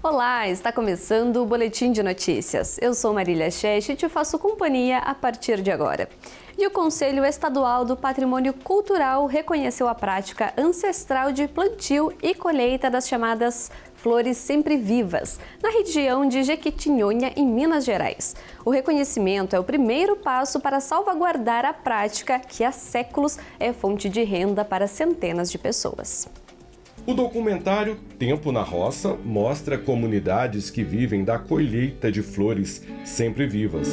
Olá, está começando o Boletim de Notícias. Eu sou Marília Chech e te faço companhia a partir de agora. E o Conselho Estadual do Patrimônio Cultural reconheceu a prática ancestral de plantio e colheita das chamadas flores sempre vivas, na região de Jequitinhonha, em Minas Gerais. O reconhecimento é o primeiro passo para salvaguardar a prática que há séculos é fonte de renda para centenas de pessoas. O documentário Tempo na Roça mostra comunidades que vivem da colheita de flores sempre vivas.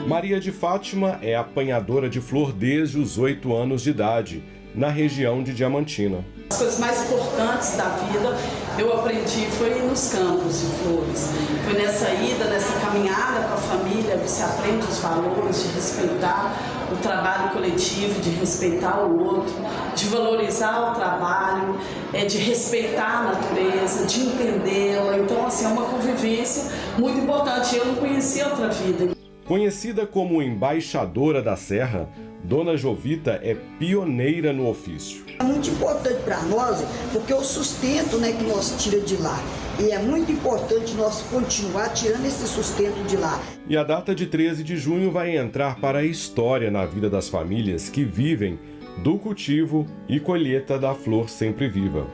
Maria de Fátima é apanhadora de flor desde os 8 anos de idade, na região de Diamantina. As coisas mais importantes da vida eu aprendi foi nos campos de flores. Foi nessa ida, nessa caminhada com a família, que se aprende os valores de respeitar o trabalho coletivo, de respeitar o outro, de valorizar o trabalho, de respeitar a natureza, de entendê-la. Então, assim, é uma convivência muito importante. Eu não conhecia outra vida. Conhecida como embaixadora da Serra, Dona Jovita é pioneira no ofício. É muito importante para nós, porque o sustento que nós tira de lá. E é muito importante nós continuar tirando esse sustento de lá. E a data de 13 de junho vai entrar para a história na vida das famílias que vivem do cultivo e colheita da flor sempre viva.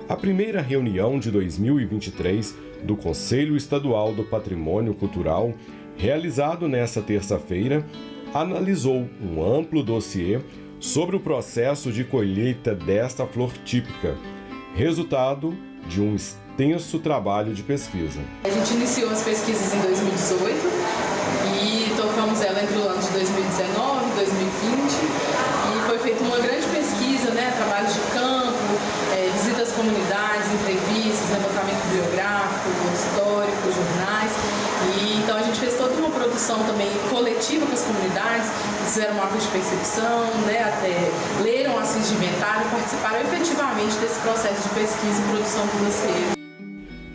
A primeira reunião de 2023 do Conselho Estadual do Patrimônio Cultural, realizado nesta terça-feira, analisou um amplo dossiê sobre o processo de colheita desta flor típica, resultado de um extenso trabalho de pesquisa. A gente iniciou as pesquisas em 2018 e tocamos ela entre o ano de 2019 e 2020 e foi feita uma grande pesquisa, trabalhos de campo, visitas às comunidades, entrevistas, levantamento biográfico, histórico, jornais. E então a gente fez toda uma produção também coletiva com as comunidades, fizeram um mapa de percepção, até leram as fichas de inventário e participaram efetivamente desse processo de pesquisa e produção do dossiê.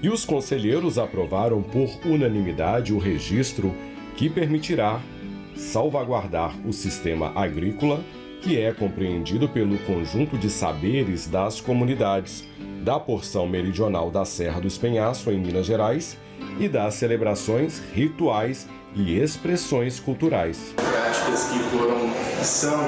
E os conselheiros aprovaram por unanimidade o registro que permitirá salvaguardar o sistema agrícola, que é compreendido pelo conjunto de saberes das comunidades da porção meridional da Serra do Espinhaço, em Minas Gerais, e das celebrações, rituais e expressões culturais. Práticas que são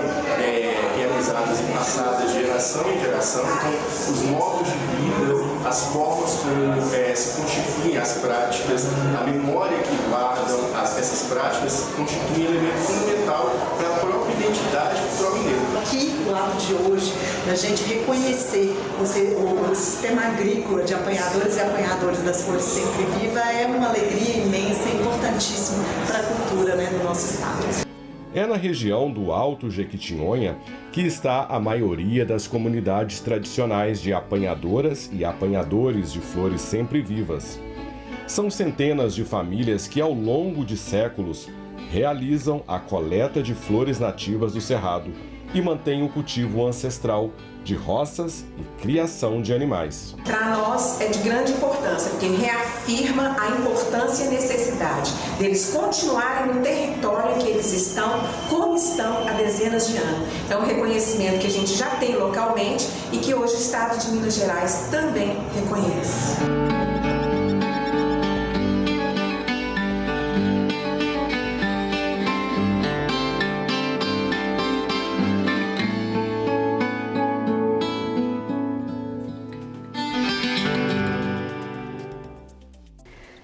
realizadas e passadas de geração em geração, então os modos de vida, as formas como se constituem as práticas, a memória que guardam essas práticas constituem um elemento fundamental para a própria identidade cultural mineira. Aqui, no ato de hoje, a gente reconhecer o sistema agrícola de apanhadores e apanhadores das flores sempre viva é uma alegria imensa e importantíssima para a cultura do nosso estado. É na região do Alto Jequitinhonha que está a maioria das comunidades tradicionais de apanhadoras e apanhadores de flores sempre vivas. São centenas de famílias que, ao longo de séculos, realizam a coleta de flores nativas do Cerrado e mantêm o cultivo ancestral de roças e criação de animais. Para nós é de grande importância, porque reafirma a importância e necessidade deles continuarem no território em que eles estão, como estão há dezenas de anos. É um reconhecimento que a gente já tem localmente e que hoje o Estado de Minas Gerais também reconhece.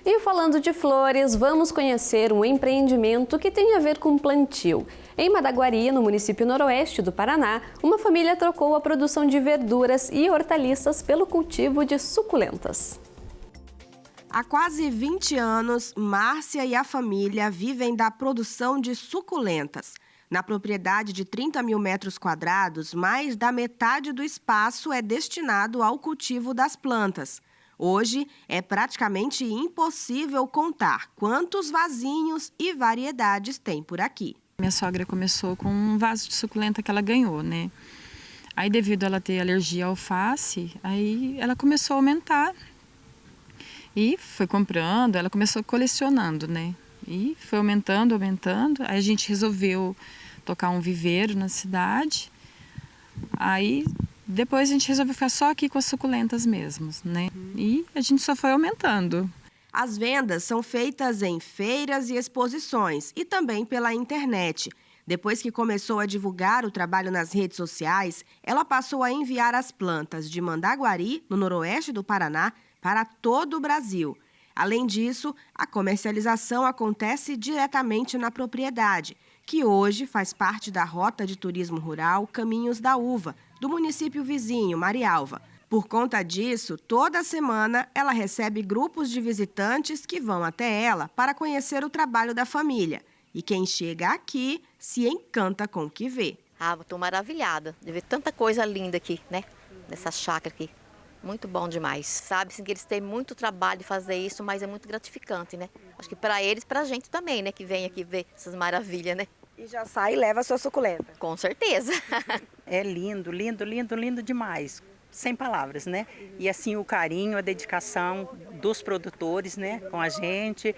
E falando de flores, vamos conhecer um empreendimento que tem a ver com plantio. Em Madaguari, no município noroeste do Paraná, uma família trocou a produção de verduras e hortaliças pelo cultivo de suculentas. Há quase 20 anos, Márcia e a família vivem da produção de suculentas. Na propriedade de 30 mil metros quadrados, mais da metade do espaço é destinado ao cultivo das plantas. Hoje, é praticamente impossível contar quantos vasinhos e variedades tem por aqui. Minha sogra começou com um vaso de suculenta que ela ganhou, Aí, devido a ela ter alergia à alface, aí ela começou a aumentar. E foi comprando, ela começou colecionando, E foi aumentando. Aí a gente resolveu tocar um viveiro na cidade. Aí Depois a gente resolveu ficar só aqui com as suculentas mesmo, né? E a gente só foi aumentando. As vendas são feitas em feiras e exposições e também pela internet. Depois que começou a divulgar o trabalho nas redes sociais, ela passou a enviar as plantas de Mandaguari, no noroeste do Paraná, para todo o Brasil. Além disso, a comercialização acontece diretamente na propriedade, que hoje faz parte da Rota de Turismo Rural Caminhos da Uva, do município vizinho, Marialva. Por conta disso, toda semana ela recebe grupos de visitantes que vão até ela para conhecer o trabalho da família. E quem chega aqui se encanta com o que vê. Estou maravilhada de ver tanta coisa linda aqui, né? Nessa chácara aqui. Muito bom demais. Sabe, sim, que eles têm muito trabalho de fazer isso, mas é muito gratificante, né? Acho que para eles, para a gente também, né? Que vem aqui ver essas maravilhas, né? E já sai e leva a sua suculenta. Com certeza. É lindo, lindo, lindo, lindo demais. Sem palavras, né? E assim o carinho, a dedicação dos produtores, né? Com a gente.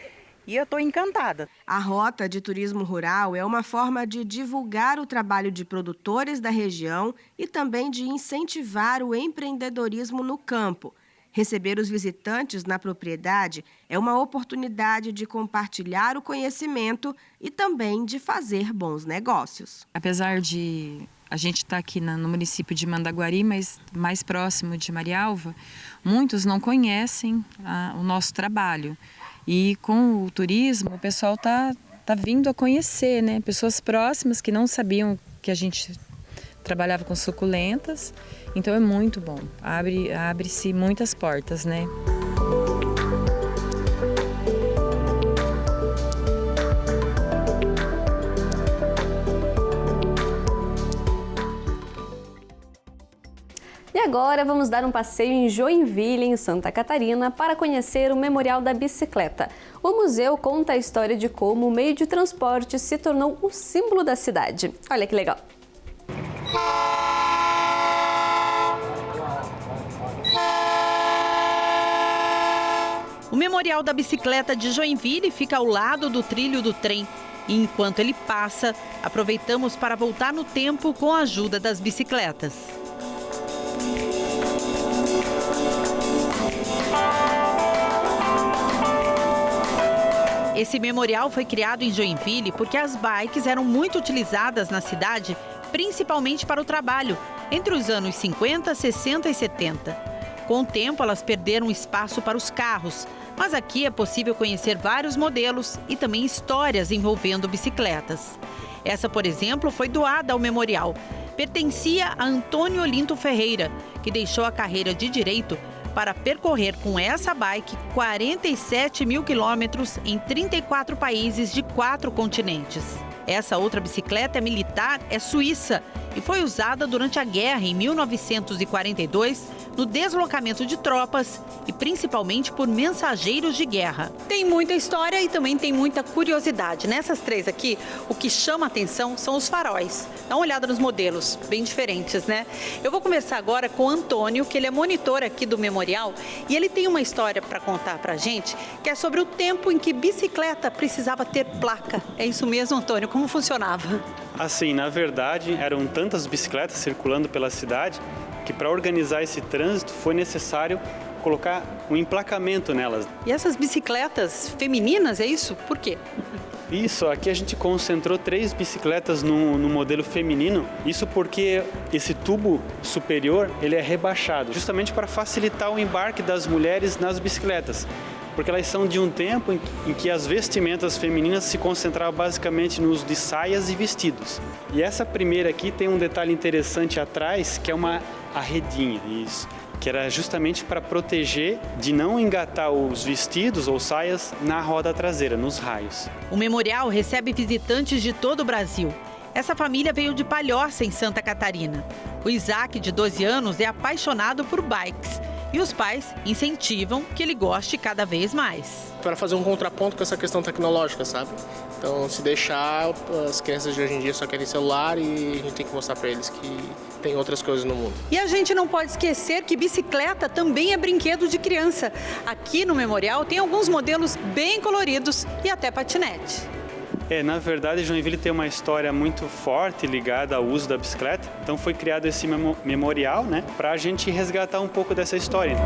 E eu estou encantada. A Rota de Turismo Rural é uma forma de divulgar o trabalho de produtores da região e também de incentivar o empreendedorismo no campo. Receber os visitantes na propriedade é uma oportunidade de compartilhar o conhecimento e também de fazer bons negócios. Apesar de a gente estar aqui no município de Mandaguari, mas mais próximo de Marialva, muitos não conhecem o nosso trabalho. E com o turismo, o pessoal tá vindo a conhecer, né? Pessoas próximas que não sabiam que a gente trabalhava com suculentas. Então é muito bom. Abre-se muitas portas, né? E agora vamos dar um passeio em Joinville, em Santa Catarina, para conhecer o Memorial da Bicicleta. O museu conta a história de como o meio de transporte se tornou o símbolo da cidade. Olha que legal! O Memorial da Bicicleta de Joinville fica ao lado do trilho do trem. E enquanto ele passa, aproveitamos para voltar no tempo com a ajuda das bicicletas. Esse memorial foi criado em Joinville porque as bikes eram muito utilizadas na cidade, principalmente para o trabalho, entre os anos 50, 60 e 70. Com o tempo, elas perderam espaço para os carros, mas aqui é possível conhecer vários modelos e também histórias envolvendo bicicletas. Essa, por exemplo, foi doada ao memorial. Pertencia a Antônio Olinto Ferreira, que deixou a carreira de Direito para percorrer com essa bike 47 mil quilômetros em 34 países de 4 continentes. Essa outra bicicleta militar é suíça e foi usada durante a guerra em 1942 no deslocamento de tropas e principalmente por mensageiros de guerra. Tem muita história e também tem muita curiosidade. Nessas três aqui, o que chama a atenção são os faróis. Dá uma olhada nos modelos, bem diferentes, né? Eu vou conversar agora com o Antônio, que ele é monitor aqui do memorial, e ele tem uma história para contar pra gente, que é sobre o tempo em que bicicleta precisava ter placa. É isso mesmo, Antônio? Como funcionava? Assim, na verdade, eram tantas bicicletas circulando pela cidade que para organizar esse trânsito foi necessário colocar um emplacamento nelas. E essas bicicletas femininas, é isso? Por quê? Isso, aqui a gente concentrou 3 bicicletas no modelo feminino, isso porque esse tubo superior ele é rebaixado, justamente para facilitar o embarque das mulheres nas bicicletas. Porque elas são de um tempo em que as vestimentas femininas se concentravam basicamente no uso de saias e vestidos. E essa primeira aqui tem um detalhe interessante atrás, que é uma arredinha, isso, que era justamente para proteger de não engatar os vestidos ou saias na roda traseira, nos raios. O memorial recebe visitantes de todo o Brasil. Essa família veio de Palhoça, em Santa Catarina. O Isaac, de 12 anos, é apaixonado por bikes. E os pais incentivam que ele goste cada vez mais. Para fazer um contraponto com essa questão tecnológica, sabe? Então, se deixar, as crianças de hoje em dia só querem celular e a gente tem que mostrar para eles que tem outras coisas no mundo. E a gente não pode esquecer que bicicleta também é brinquedo de criança. Aqui no memorial tem alguns modelos bem coloridos e até patinete. Na verdade, Joinville tem uma história muito forte ligada ao uso da bicicleta. Então foi criado esse memorial, né, para a gente resgatar um pouco dessa história.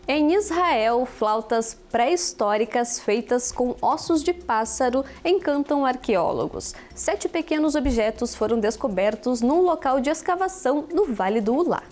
Em Israel, flautas pré-históricas feitas com ossos de pássaro encantam arqueólogos. 7 pequenos objetos foram descobertos num local de escavação no Vale do Ula.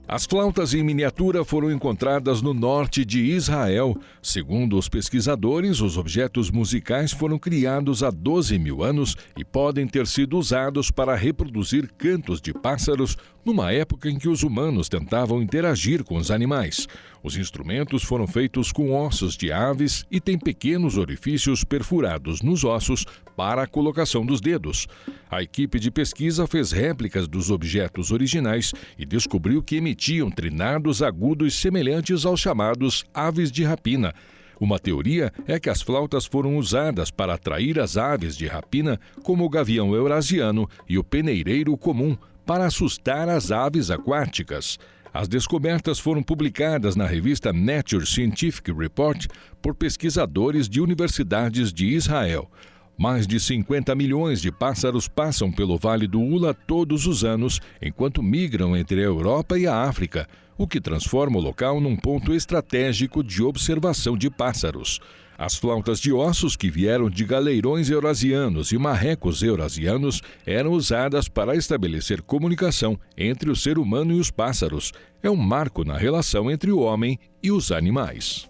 As flautas em miniatura foram encontradas no norte de Israel. Segundo os pesquisadores, os objetos musicais foram criados há 12 mil anos e podem ter sido usados para reproduzir cantos de pássaros numa época em que os humanos tentavam interagir com os animais. Os instrumentos foram feitos com ossos de aves e têm pequenos orifícios perfurados nos ossos para a colocação dos dedos. A equipe de pesquisa fez réplicas dos objetos originais e descobriu que emitiam trinados agudos semelhantes aos chamados aves de rapina. Uma teoria é que as flautas foram usadas para atrair as aves de rapina, como o gavião eurasiano e o peneireiro comum, para assustar as aves aquáticas. As descobertas foram publicadas na revista Nature Scientific Report por pesquisadores de universidades de Israel. Mais de 50 milhões de pássaros passam pelo Vale do Ula todos os anos, enquanto migram entre a Europa e a África, o que transforma o local num ponto estratégico de observação de pássaros. As flautas de ossos que vieram de galeirões eurasianos e marrecos eurasianos eram usadas para estabelecer comunicação entre o ser humano e os pássaros. É um marco na relação entre o homem e os animais.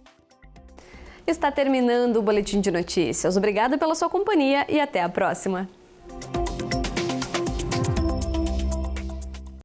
Está terminando o Boletim de Notícias. Obrigada pela sua companhia e até a próxima.